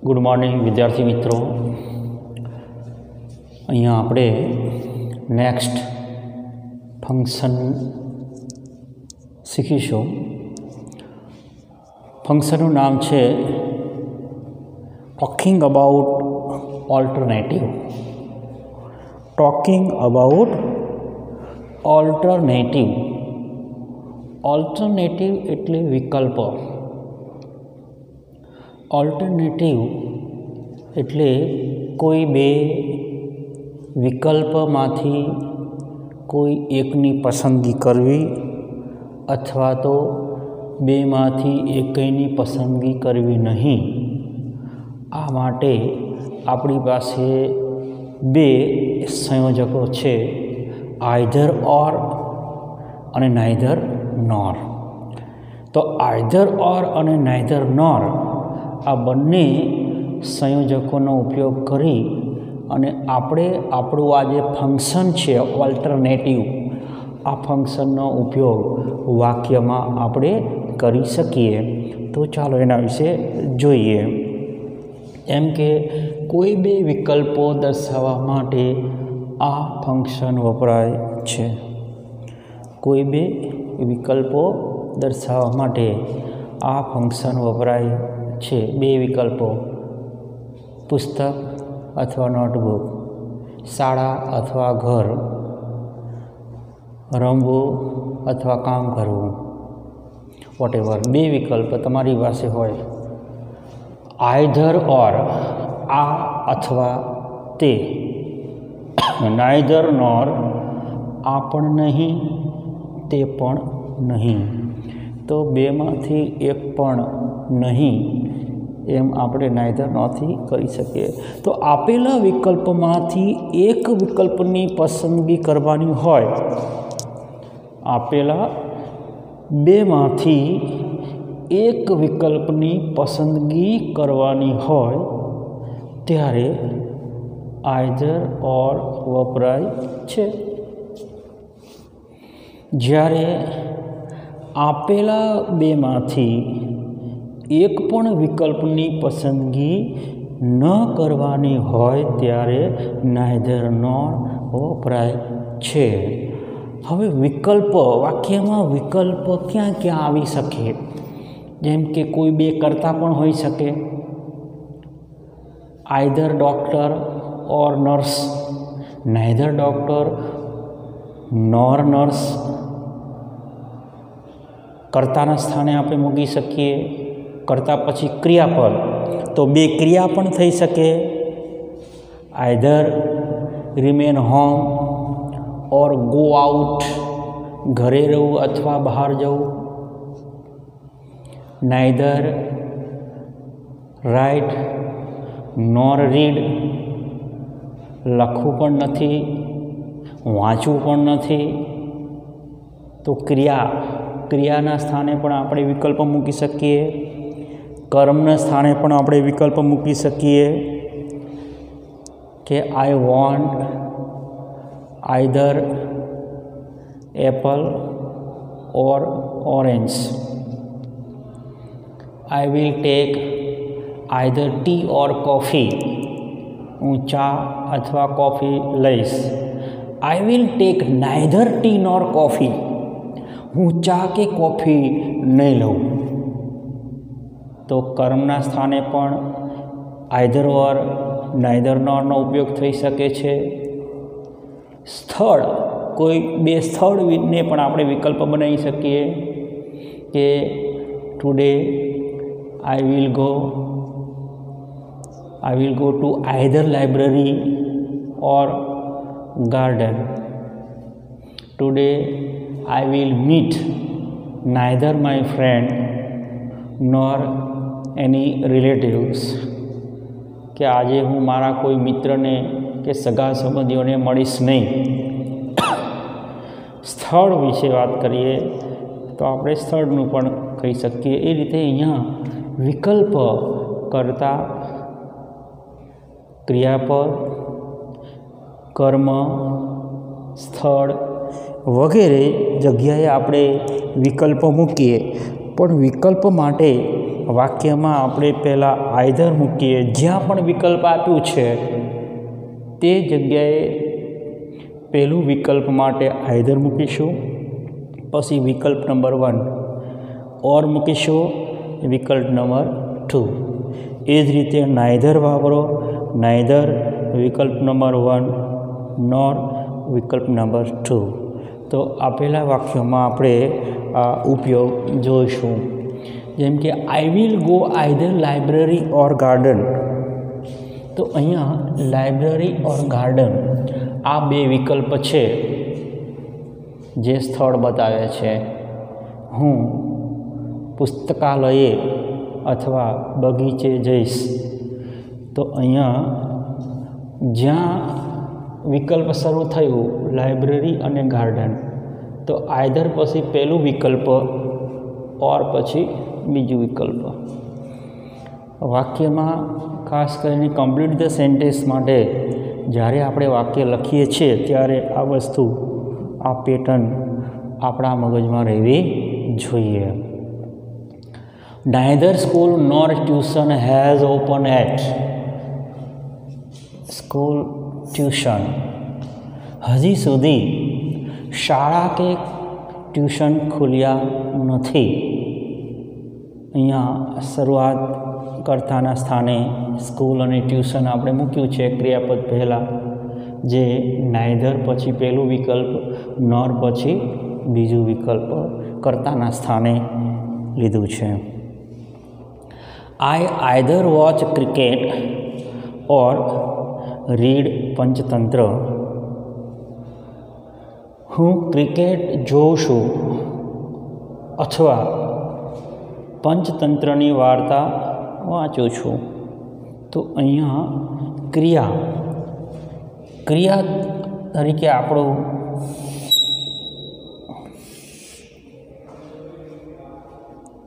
Good morning વિદ્યાર્થી મિત્રો. અહીંયા આપણે નેક્સ્ટ ફંક્શન શીખીશું. ફંક્શનનું નામ છે talking about alternative. Talking about alternative. Alternative એટલે વિકલ્પ. ઓલ્ટરનેટિવ એટલે કોઈ બે વિકલ્પમાંથી કોઈ એકની પસંદગી કરવી અથવા તો બેમાંથી એકની પસંદગી કરવી નહીં. આ માટે આપણી પાસે બે સંયોજકો છે, આઇધર ઓર અને નાઇધર નોર. તો આઇધર ઓર અને નાઇધર નોર આ બંને સંયોજકોનો ઉપયોગ કરી અને આપણે આપણું આ જે ફંક્શન છે ઓલ્ટરનેટિવ, આ ફંક્શનનો ઉપયોગ વાક્યમાં આપણે કરી શકીએ. તો ચાલો એના વિશે જોઈએ. એમ કે કોઈ બે વિકલ્પો દર્શાવવા માટે આ ફંક્શન વપરાય છે. કોઈ બે વિકલ્પો દર્શાવવા માટે આ ફંક્શન વપરાય છે. બે વિકલ્પો, પુસ્તક અથવા નોટબુક, શાળા અથવા ઘર, રમવું અથવા કામ કરવું, વોટેવર. બે વિકલ્પ તમારી પાસે હોય, આઇધર ઓર, આ અથવા તે, નાઇધર નોર, આ પણ નહીં તે પણ નહીં. તો બેમાંથી એક પણ નહીં એમ આપણે નાઇધર નોરથી કરી શકીએ. તો આપેલા વિકલ્પમાંથી એક વિકલ્પની પસંદગી કરવાની હોય, આપેલા બેમાંથી એક વિકલ્પની પસંદગી કરવાની હોય ત્યારે આઇધર ઓર વપરાય છે. જ્યારે આપેલા બેમાંથી એક પણ વિકલ્પની પસંદગી ન કરવાની હોય ત્યારે નાઇધર નોર વપરાય છે. હવે વિકલ્પ, વાક્યમાં વિકલ્પ ક્યાં ક્યાં આવી શકે? જેમ કે કોઈ બે કરતાં પણ હોઈ શકે, આઇધર ડૉક્ટર ઓર નર્સ, નાઇધર ડૉક્ટર નોર નર્સ. કર્તાના સ્થાને આપણે મૂકી શકીએ. કરતા પછી ક્રિયાપદ, તો બે ક્રિયા પણ થઈ શકે, આઇધર રિમેન હોમ ઓર ગો આઉટ, ઘરે રહેવું અથવા બહાર જવું. નાઇધર રાઇટ નોર રીડ, લખવું પણ નથી વાંચવું પણ નથી. તો ક્રિયાના સ્થાને પણ આપણે વિકલ્પ મૂકી શકીએ. કર્મના સ્થાને પણ આપણે વિકલ્પ મૂકી શકીએ કે I want either apple or orange, I will take either tea or coffee, હું ચા અથવા કોફી લઈશ. I will take neither tea nor coffee, હું ચા કે કોફી નહીં લઉં. તો કર્મના સ્થાને પણ આઇધર ઓર નાઇધર નોરનો ઉપયોગ થઈ શકે છે. સ્થળ, કોઈ બે સ્થળને પણ આપણે વિકલ્પ બનાવી શકીએ કે today I will go to either library or garden. Today I will meet neither my friend nor any relatives, કે આજે હું મારા કોઈ મિત્રને કે સગા સંબંધીઓને મળીશ નહીં. સ્થળ વિશે વાત કરીએ તો આપણે સ્થળનું પણ કહી શકીએ. એ રીતે અહીંયા વિકલ્પ કરતા ક્રિયાપદ, કર્મ, સ્થળ વગેરે જગ્યાએ આપણે વિકલ્પો મૂકીએ. પણ વિકલ્પ માટે વાક્યમાં આપણે પહેલાં આઈધર મૂકીએ, જ્યાં પણ વિકલ્પ આપ્યું છે તે જગ્યાએ પહેલું વિકલ્પ માટે આઈધર મૂકીશું, પછી વિકલ્પ નંબર 1 ઓર મૂકીશું, વિકલ્પ નંબર 2. એ જ રીતે નાઈધર વાપરો, નાઈધર વિકલ્પ નંબર 1 નોર વિકલ્પ નંબર 2. તો આપેલા વાક્યોમાં આપણે આ ઉપયોગ જોઈશું. જેમ કે આઈ will go either library or garden. તો અહીંયા લાઇબ્રેરી ઓર ગાર્ડન આ બે વિકલ્પ છે જે સ્થળ બતાવે છે. હું પુસ્તકાલયે અથવા બગીચે જઈશ. તો અહીંયા જ્યાં વિકલ્પ શરૂ થયું લાઇબ્રેરી અને ગાર્ડન, તો આઈધર પછી પહેલું વિકલ્પ ઓર પછી બીજું વિકલ્પ. વાક્યમાં ખાસ કરીને કમ્પ્લીટ ધ સેન્ટેન્સ માટે જ્યારે આપણે વાક્ય લખીએ છીએ ત્યારે આ વસ્તુ, આ પેટર્ન આપણા મગજમાં રહેવી જોઈએ. Neither school nor tuition has open at. School, tuition, હજી સુધી શાળા કે ટ્યુશન ખુલ્યા નથી. અહીંયા શરૂઆત કર્તાના સ્થાને સ્કૂલ અને ટ્યુશન આપણે મૂક્યું છે ક્રિયાપદ પહેલાં, જે નાઇધર પછી પહેલું વિકલ્પ, નોર પછી બીજું વિકલ્પ કર્તાના સ્થાને લીધું છે. આઈ આઈધર વોચ ક્રિકેટ ઓર રીડ પંચતંત્ર. હું ક્રિકેટ જોઉં છું અથવા પંચતંત્રની વાર્તા વાંચું છું. તો અહીંયા ક્રિયા તરીકે આપણું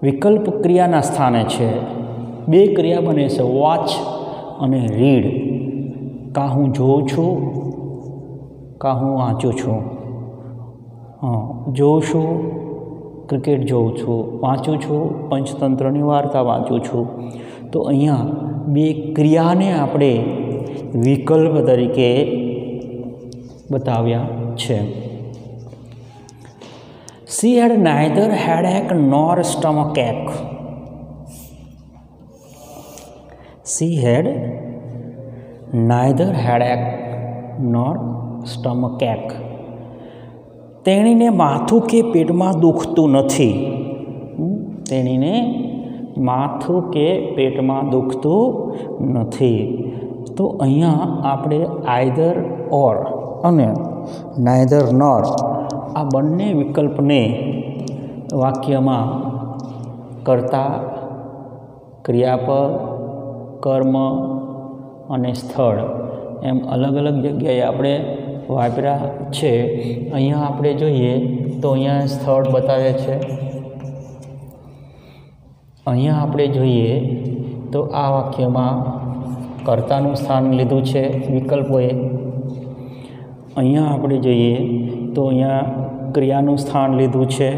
વિકલ્પ ક્રિયાના સ્થાને છે. બે ક્રિયા બને છે, વોચ અને રીડ. કાં હું જોઉં છું, કાં હું વાંચું છું. જોઉં છું, ક્રિકેટ જોઉં છું, વાંચું છું, પંચતંત્રની વાર્તા વાંચું છું. તો અહીંયા બે ક્રિયાને આપણે વિકલ્પ તરીકે બતાવ્યા છે. She had neither headache nor stomachache. She had neither headache nor stomachache. તેણીને માથું કે પેટમાં દુખતું નથી. તેણીને માથું કે પેટમાં દુખતું નથી. તો અહીંયા આપણે આઈધર ઓર અને નાઇધર નોર આ બંને વિકલ્પને વાક્યમાં કર્તા, ક્રિયાપદ, કર્મ અને સ્થળ એમ અલગ અલગ જગ્યાએ આપણે વાપર્યા છે. અહીંયા આપણે જોઈએ તો અહીંયા સ્થળ બતાવે છે. અહીંયા આપણે જોઈએ તો આ વાક્યમાં કર્તાનું સ્થાન લીધું છે વિકલ્પોએ. અહીંયા આપણે જોઈએ તો અહીંયા ક્રિયાનું સ્થાન લીધું છે.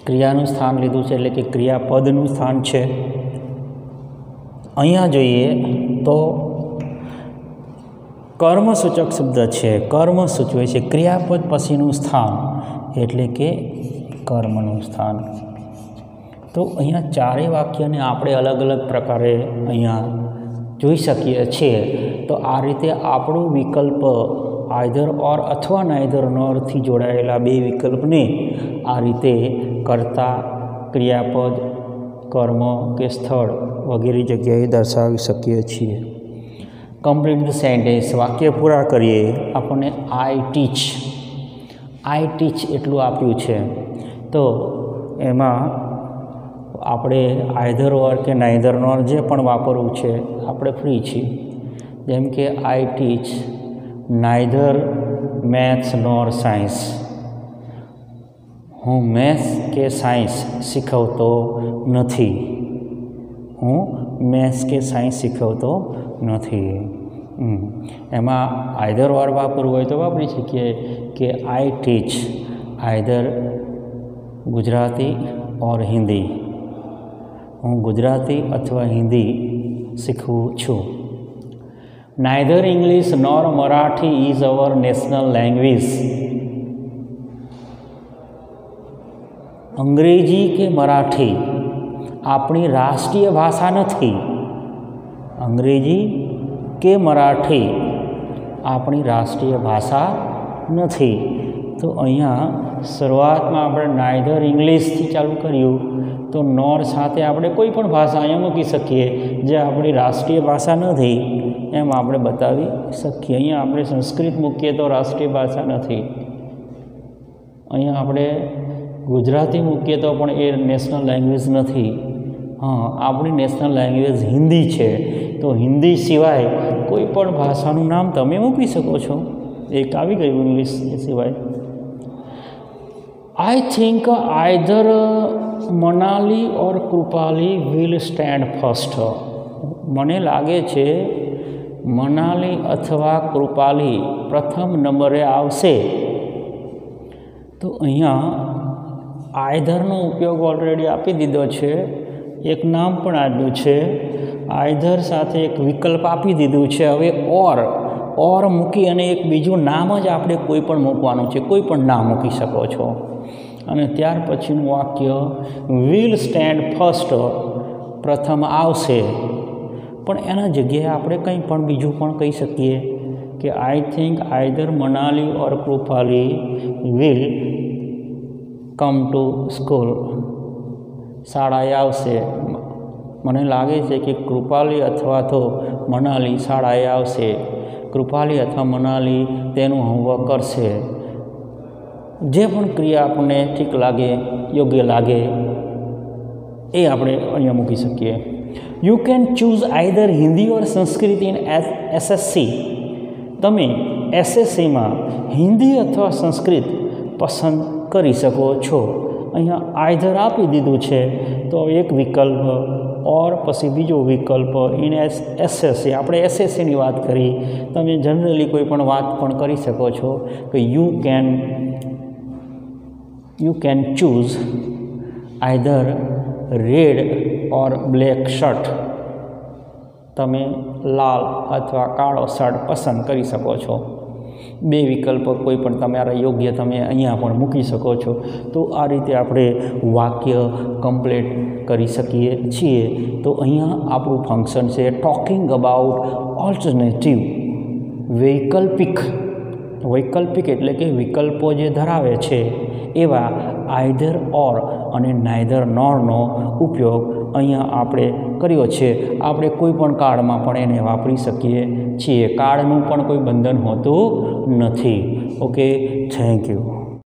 ક્રિયાનું સ્થાન લીધું છે એટલે કે ક્રિયાપદનું સ્થાન છે. અહીંયા જોઈએ તો કર્મસૂચક શબ્દ છે. કર્મ સૂચવે છે ક્રિયાપદ પછીનું સ્થાન એટલે કે કર્મનું સ્થાન. તો અહીંયા ચારેય વાક્યને આપણે અલગ અલગ પ્રકારે અહીંયા જોઈ શકીએ છીએ. તો આ રીતે આપણું વિકલ્પ આઈધર ઓર અથવા નાઇધર નોરથી જોડાયેલા બે વિકલ્પને આ રીતે કર્તા, ક્રિયાપદ, કર્મ કે સ્થળ વગેરે જગ્યાએ દર્શાવી શકીએ છીએ. કમ્પ્લીટ ધ સેન્ટેન્સ વાક્ય પૂરા કરીએ. આપણને આઈ ટીચ એટલું આપ્યું છે. તો એમાં આપણે આઈધર ઓર કે નાઇધર નોર જે પણ વાપરવું છે આપણે ફ્રી છીએ. જેમ કે I teach neither maths નોર science. હું મેથ્સ કે સાયન્સ શીખવતો નથી. હું મેથ્સ કે સાયન્સ શીખવતો નથી. એમાં આઈધર ઓર વાપરવું હોય તો વાપરી શકીએ કે I teach either Gujarati or Hindi, હું ગુજરાતી અથવા હિન્દી શીખવું છું. Neither English nor Marathi is our national language. અંગ્રેજી કે મરાઠી આપણી રાષ્ટ્રીય ભાષા નથી. અંગ્રેજી કે મરાઠી આપણી રાષ્ટ્રીય ભાષા નથી. તો અહીંયા શરૂઆતમાં આપણે નાઇધર ઇંગ્લિશથી ચાલુ કર્યું, તો નોર સાથે આપણે કોઈ પણ ભાષા અહીંયા મૂકી શકીએ જે આપણી રાષ્ટ્રીય ભાષા નથી એમ આપણે બતાવી શકીએ. અહીંયા આપણે સંસ્કૃત મૂકીએ તો રાષ્ટ્રીય ભાષા નથી. અહીંયા આપણે ગુજરાતી મૂકીએ તો પણ એ નેશનલ લેંગ્વેજ નથી. હા, આપણી નેશનલ લેંગ્વેજ હિન્દી છે, તો હિન્દી સિવાય કોઈ પણ ભાષાનું નામ તમે મૂકી શકો છો. એક આવી ગયું ઇંગ્લિશ સિવાય. આઈ think either Manali or Krupali will stand first. મને લાગે છે મનાલી અથવા કૃપાલી પ્રથમ નંબરે આવશે. તો અહીંયા આઈધરનો ઉપયોગ ઓલરેડી આપી દીધો છે, એક નામ પણ આપ્યું છે. આઈધર સાથે એક વિકલ્પ આપી દીધું છે. હવે ઓર મૂકી અને એક બીજું નામ જ આપણે કોઈ પણ મૂકવાનું છે, કોઈ પણ નામ મૂકી શકો છો. અને ત્યાર પછીનું વાક્ય વિલ સ્ટેન્ડ ફર્સ્ટ, પ્રથમ આવશે. પણ એના જગ્યાએ આપણે કંઈ પણ બીજું પણ કહી શકીએ કે I think either Manali or Krupali will come to school. શાળાએ આવશે. મને લાગે છે કે કૃપાલી અથવા તો મનાલી શાળાએ આવશે. કૃપાલી અથવા મનાલી તેનું હોમવર્ક કરશે. જે પણ ક્રિયા આપણને ઠીક લાગે, યોગ્ય લાગે એ આપણે અહીંયા મૂકી શકીએ. You can choose either Hindi or Sanskrit in SSC. તમે એસએસસીમાં હિન્દી અથવા સંસ્કૃત પસંદ કરી શકો છો. અહીંયા આઈધર આપી દીધું છે, તો એક વિકલ્પ ઓર પછી બીજો વિકલ્પ ઇન એસએસસી. આપણે એસએસસીની વાત કરી, તમે જનરલી કોઈ પણ વાત પણ કરી શકો છો કે you can choose either red or black shirt. તમે લાલ અથવા કાળો શર્ટ પસંદ કરી શકો છો. બે વિકલ્પ કોઈ પણ તમારા યોગ્ય તમે અહીંયા પણ મૂકી શકો છો. તો આ રીતે આપણે વાક્ય કમ્પ્લીટ કરી શકીએ છીએ. તો અહીંયા આપણું ફંક્શન છે ટોકિંગ અબાઉટ ઓલ્ટરનેટિવ. વૈકલ્પિક એટલે કે વિકલ્પો જે ધરાવે છે એવા આઈધર ઓર અને નાઇધર નોરનો ઉપયોગ અહીંયા આપણે કર્યો છે. આપણે કોઈ પણ કાળમાં પણ એને વાપરી શકીએ છીએ. કાળનું પણ કોઈ બંધન હોતું નથી. Okay, thank you.